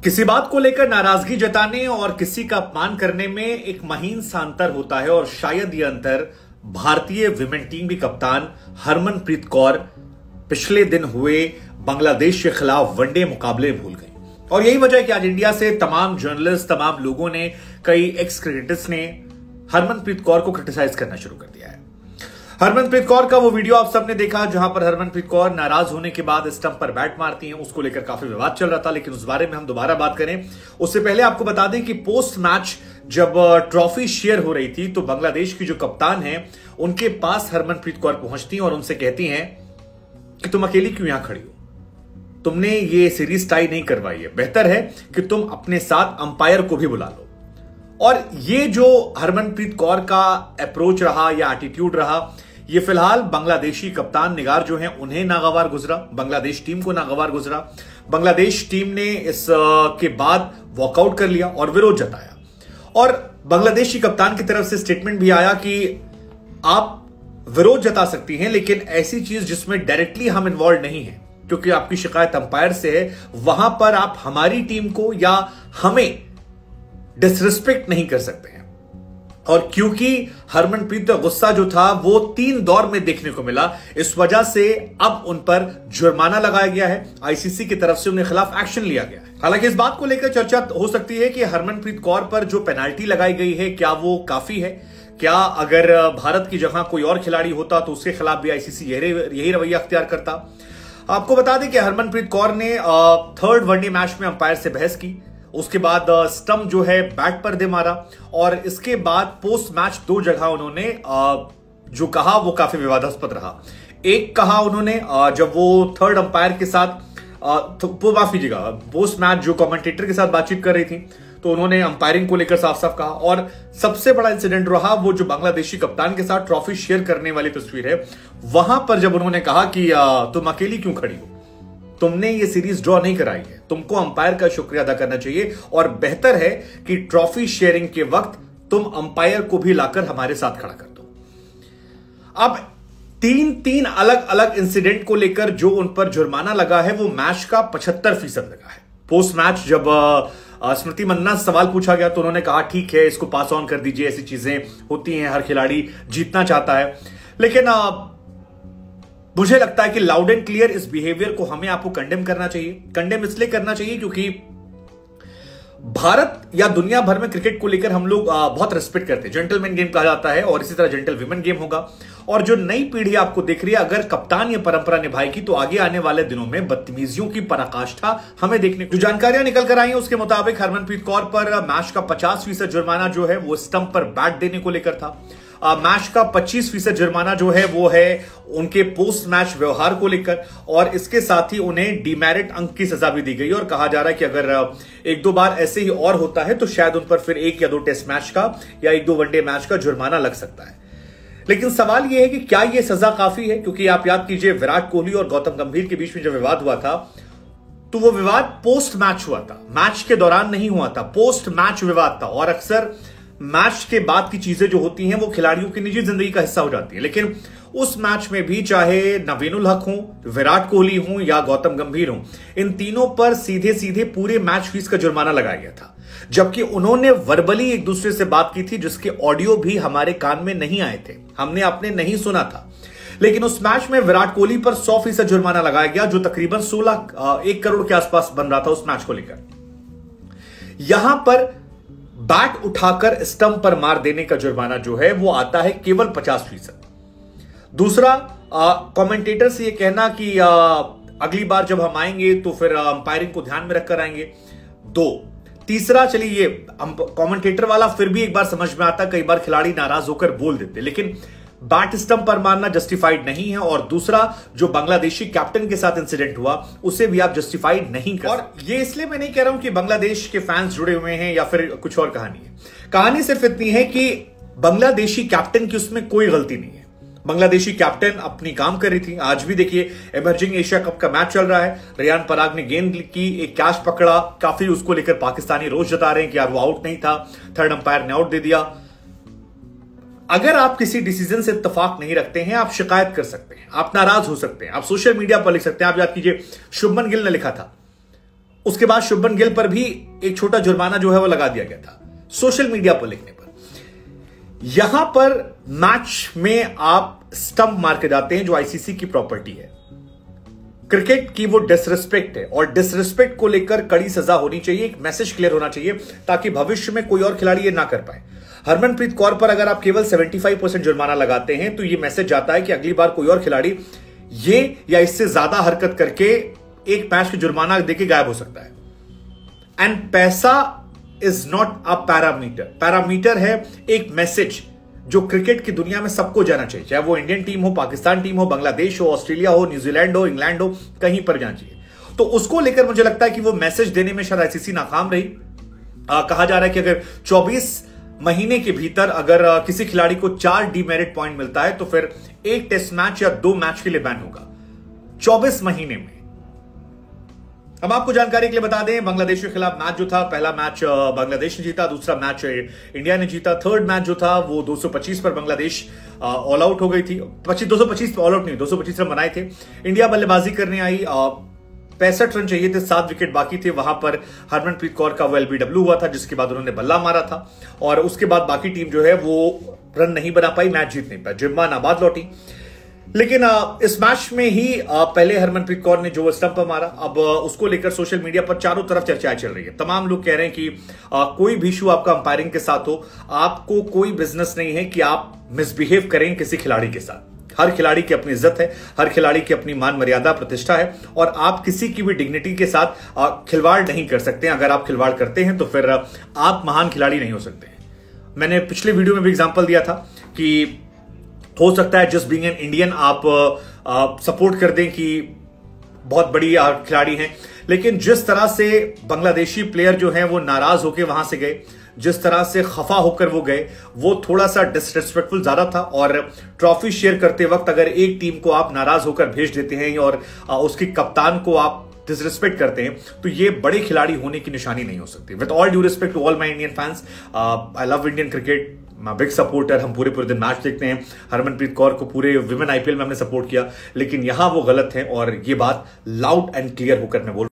किसी बात को लेकर नाराजगी जताने और किसी का अपमान करने में एक महीन सा अंतर होता है और शायद यह अंतर भारतीय विमेन टीम की कप्तान हरमनप्रीत कौर पिछले दिन हुए बांग्लादेश के खिलाफ वनडे मुकाबले भूल गई। और यही वजह है कि आज इंडिया से तमाम जर्नलिस्ट, तमाम लोगों ने, कई एक्स क्रिकेटर्स ने हरमनप्रीत कौर को क्रिटिसाइज करना शुरू कर दिया है। हरमनप्रीत कौर का वो वीडियो आप सबने देखा जहां पर हरमनप्रीत कौर नाराज होने के बाद स्टंप पर बैट मारती हैं, उसको लेकर काफी विवाद चल रहा था, लेकिन उस बारे में हम दोबारा बात करें उससे पहले आपको बता दें कि पोस्ट मैच जब ट्रॉफी शेयर हो रही थी तो बांग्लादेश की जो कप्तान है उनके पास हरमनप्रीत कौर पहुंचती हैं और उनसे कहती हैं कि तुम अकेली क्यों यहां खड़ी हो, तुमने ये सीरीज टाई नहीं करवाई है, बेहतर है कि तुम अपने साथ अंपायर को भी बुला लो। और ये जो हरमनप्रीत कौर का अप्रोच रहा या एटीट्यूड रहा, ये फिलहाल बांग्लादेशी कप्तान निगार जो हैं उन्हें नागवार गुजरा, बांग्लादेश टीम को नागवार गुजरा। बांग्लादेश टीम ने इस के बाद वॉकआउट कर लिया और विरोध जताया और बांग्लादेशी कप्तान की तरफ से स्टेटमेंट भी आया कि आप विरोध जता सकती हैं लेकिन ऐसी चीज जिसमें डायरेक्टली हम इन्वॉल्व नहीं है, क्योंकि आपकी शिकायत अंपायर से है, वहां पर आप हमारी टीम को या हमें डिसरिस्पेक्ट नहीं कर सकते हैं। और क्योंकि हरमनप्रीत का गुस्सा जो था वो 3 दौर में देखने को मिला, इस वजह से अब उन पर जुर्माना लगाया गया है, आईसीसी की तरफ से उनके खिलाफ एक्शन लिया गया है। हालांकि इस बात को लेकर चर्चा हो सकती है कि हरमनप्रीत कौर पर जो पेनाल्टी लगाई गई है क्या वो काफी है, क्या अगर भारत की जगह कोई और खिलाड़ी होता तो उसके खिलाफ भी आईसीसी यही रवैया अख्तियार करता। आपको बता दें कि हरमनप्रीत कौर ने थर्ड वनडे मैच में अंपायर से बहस की, उसके बाद स्टंप जो है बैट पर दे मारा और इसके बाद पोस्ट मैच 2 जगह उन्होंने जो कहा वो काफी विवादास्पद रहा। एक कहा उन्होंने जब वो थर्ड अंपायर के साथ माफ कीजिएगा पोस्ट मैच जो कमेंटेटर के साथ बातचीत कर रही थी तो उन्होंने अंपायरिंग को लेकर साफ साफ कहा। और सबसे बड़ा इंसिडेंट रहा वो जो बांग्लादेशी कप्तान के साथ ट्रॉफी शेयर करने वाली तस्वीर है, वहां पर जब उन्होंने कहा कि तुम अकेली क्यों खड़ी हो, तुमने ये सीरीज ड्रॉ नहीं कराई है, तुमको अंपायर का शुक्रिया अदा करना चाहिए और बेहतर है कि ट्रॉफी शेयरिंग के वक्त तुम अंपायर को भी लाकर हमारे साथ खड़ा कर दो। अब 3 अलग अलग इंसिडेंट को लेकर जो उन पर जुर्माना लगा है वो मैच का 75% लगा है। पोस्ट मैच जब स्मृति मंदाना से सवाल पूछा गया तो उन्होंने कहा ठीक है इसको पास ऑन कर दीजिए, ऐसी चीजें होती हैं, हर खिलाड़ी जीतना चाहता है। लेकिन मुझे लगता है कि लाउड एंड क्लियर इस बिहेवियर को हमें आपको कंडेम करना चाहिए। कंडेम इसलिए करना चाहिए क्योंकि भारत या दुनिया भर में क्रिकेट को लेकर हम लोग बहुत रिस्पेक्ट करते हैं, जेंटलमैन गेम कहा जाता है और इसी तरह जेंटल विमेन गेम होगा। और जो नई पीढ़ी आपको दिख रही है, अगर कप्तान ये परंपरा निभाएगी तो आगे आने वाले दिनों में बदतमीजियों की पराकाष्ठा हमें देखने को। जो जानकारियां निकल कर आई हैं उसके मुताबिक हरमनप्रीत कौर पर मैच का 50% जुर्माना जो है वो स्टंप पर बैट देने को लेकर था। मैच का 25% जुर्माना जो है वो है उनके पोस्ट मैच व्यवहार को लेकर और इसके साथ ही उन्हें डीमेरिट अंक की सजा भी दी गई और कहा जा रहा है कि अगर 1-2 बार ऐसे ही और होता है तो शायद उन पर फिर 1 या 2 टेस्ट मैच का या 1-2 वनडे मैच का जुर्माना लग सकता है। लेकिन सवाल यह है कि क्या यह सजा काफी है, क्योंकि आप याद कीजिए विराट कोहली और गौतम गंभीर के बीच में जब विवाद हुआ था तो वो विवाद पोस्ट मैच हुआ था, मैच के दौरान नहीं हुआ था, पोस्ट मैच विवाद था। और अक्सर मैच के बाद की चीजें जो होती हैं वो खिलाड़ियों की निजी जिंदगी का हिस्सा हो जाती है। लेकिन उस मैच में भी चाहे नवीन उल हक हो, विराट कोहली हो या गौतम गंभीर हो, इन तीनों पर सीधे सीधे पूरे मैच फीस का जुर्माना लगाया गया था, जबकि उन्होंने वर्बली एक दूसरे से बात की थी जिसके ऑडियो भी हमारे कान में नहीं आए थे, हमने आपने नहीं सुना था। लेकिन उस मैच में विराट कोहली पर 100% जुर्माना लगाया गया जो तकरीबन 1 करोड़ के आसपास बन रहा था उस मैच को लेकर। यहां पर बैट उठाकर स्टंप पर मार देने का जुर्माना जो है वो आता है केवल 50%। दूसरा, कमेंटेटर से ये कहना कि अगली बार जब हम आएंगे तो फिर अंपायरिंग को ध्यान में रखकर आएंगे। 2, तीसरा, चलिए ये कमेंटेटर वाला फिर भी एक बार समझ में आता, कई बार खिलाड़ी नाराज होकर बोल देते, लेकिन बैट स्टंप पर मारना जस्टिफाइड नहीं है। और दूसरा, जो बांग्लादेशी कैप्टन के साथ इंसिडेंट हुआ उसे भी आप जस्टिफाइड नहीं कर। और ये इसलिए मैं नहीं कह रहा हूं कि बांग्लादेश के फैंस जुड़े हुए हैं या फिर कुछ और कहानी है। कहानी सिर्फ इतनी है कि बांग्लादेशी कैप्टन की उसमें कोई गलती नहीं है। बांग्लादेशी कैप्टन अपनी काम कर रही थी। आज भी देखिए इमर्जिंग एशिया कप का मैच चल रहा है, रियान पराग ने गेंद की, एक कैच पकड़ा, काफी उसको लेकर पाकिस्तानी रोष जता रहे हैं कि यार वो आउट नहीं था, थर्ड अंपायर ने आउट दे दिया। अगर आप किसी डिसीजन से इत्तेफाक नहीं रखते हैं, आप शिकायत कर सकते हैं, आप नाराज हो सकते हैं, आप सोशल मीडिया पर लिख सकते हैं। आप याद कीजिए शुभमन गिल ने लिखा था उसके बाद शुभमन गिल पर भी एक छोटा जुर्माना जो है वो लगा दिया गया था सोशल मीडिया पर लिखने पर। यहां पर मैच में आप स्टंप मार के जाते हैं जो आईसीसी की प्रॉपर्टी है। क्रिकेट की वो डिसरिस्पेक्ट है और डिसरिस्पेक्ट को लेकर कड़ी सजा होनी चाहिए, एक मैसेज क्लियर होना चाहिए ताकि भविष्य में कोई और खिलाड़ी ये ना कर पाए। हरमनप्रीत कौर पर अगर आप केवल 75% जुर्माना लगाते हैं तो ये मैसेज जाता है कि अगली बार कोई और खिलाड़ी ये या इससे ज्यादा हरकत करके एक मैच का जुर्माना देके गायब हो सकता है। एंड पैसा is not a parameter, parameter है एक मैसेज जो क्रिकेट की दुनिया में सबको जाना चाहिए, चाहे वो इंडियन टीम हो, पाकिस्तान टीम हो, बांग्लादेश हो, ऑस्ट्रेलिया हो, न्यूजीलैंड हो, इंग्लैंड हो, कहीं पर जाना चाहिए। तो उसको लेकर मुझे लगता है कि वो मैसेज देने में शायद आईसीसी नाकाम रही। कहा जा रहा है कि अगर 24 महीने के भीतर अगर किसी खिलाड़ी को 4 डीमेरिट पॉइंट मिलता है तो फिर एक टेस्ट मैच या 2 मैच के लिए बैन होगा 24 महीने में। अब आपको जानकारी के लिए बता दें, बांग्लादेश के खिलाफ मैच जो था, पहला मैच बांग्लादेश ने जीता, दूसरा मैच इंडिया ने जीता, थर्ड मैच जो था वो 225 पर बांग्लादेश ऑल आउट हो गई थी। 225 ऑल आउट नहीं, 225 रन बनाए थे। इंडिया बल्लेबाजी करने आई, 65 रन चाहिए थे, 7 विकेट बाकी थे। वहां पर हरमनप्रीत कौर का वो एलबीडब्ल्यू हुआ था जिसके बाद उन्होंने बल्ला मारा था और उसके बाद बाकी टीम जो है वो रन नहीं बना पाई, मैच जीत नहीं पाई, जिम्मा नाबाद लौटी। लेकिन इस मैच में ही पहले हरमनप्रीत कौर ने जो स्टंप मारा, अब उसको लेकर सोशल मीडिया पर चारों तरफ चर्चाएं चल रही है। तमाम लोग कह रहे हैं कि कोई भी इशू आपका अंपायरिंग के साथ हो, आपको कोई बिजनेस नहीं है कि आप मिसबिहेव करें किसी खिलाड़ी के साथ। हर खिलाड़ी की अपनी इज्जत है, हर खिलाड़ी की अपनी मान मर्यादा प्रतिष्ठा है और आप किसी की भी डिग्निटी के साथ खिलवाड़ नहीं कर सकते। अगर आप खिलवाड़ करते हैं तो फिर आप महान खिलाड़ी नहीं हो सकते। मैंने पिछले वीडियो में भी एग्जांपल दिया था कि हो सकता है जस्ट बीइंग एन इंडियन आप सपोर्ट कर दें कि बहुत बड़ी खिलाड़ी हैं, लेकिन जिस तरह से बांग्लादेशी प्लेयर जो हैं वो नाराज होकर वहां से गए, जिस तरह से खफा होकर वो गए, वो थोड़ा सा डिसरिस्पेक्टफुल ज्यादा था। और ट्रॉफी शेयर करते वक्त अगर एक टीम को आप नाराज होकर भेज देते हैं और उसकी कप्तान को आप डिसरिस्पेक्ट करते हैं तो ये बड़े खिलाड़ी होने की निशानी नहीं हो सकती। With all due respect to all my Indian fans, I love Indian cricket, मैं बिग सपोर्टर। हम पूरे दिन मैच देखते हैं। हरमनप्रीत कौर को पूरे विमेन आईपीएल में हमने सपोर्ट किया, लेकिन यहां वो गलत है और ये बात लाउड एंड क्लियर होकर मैं बोल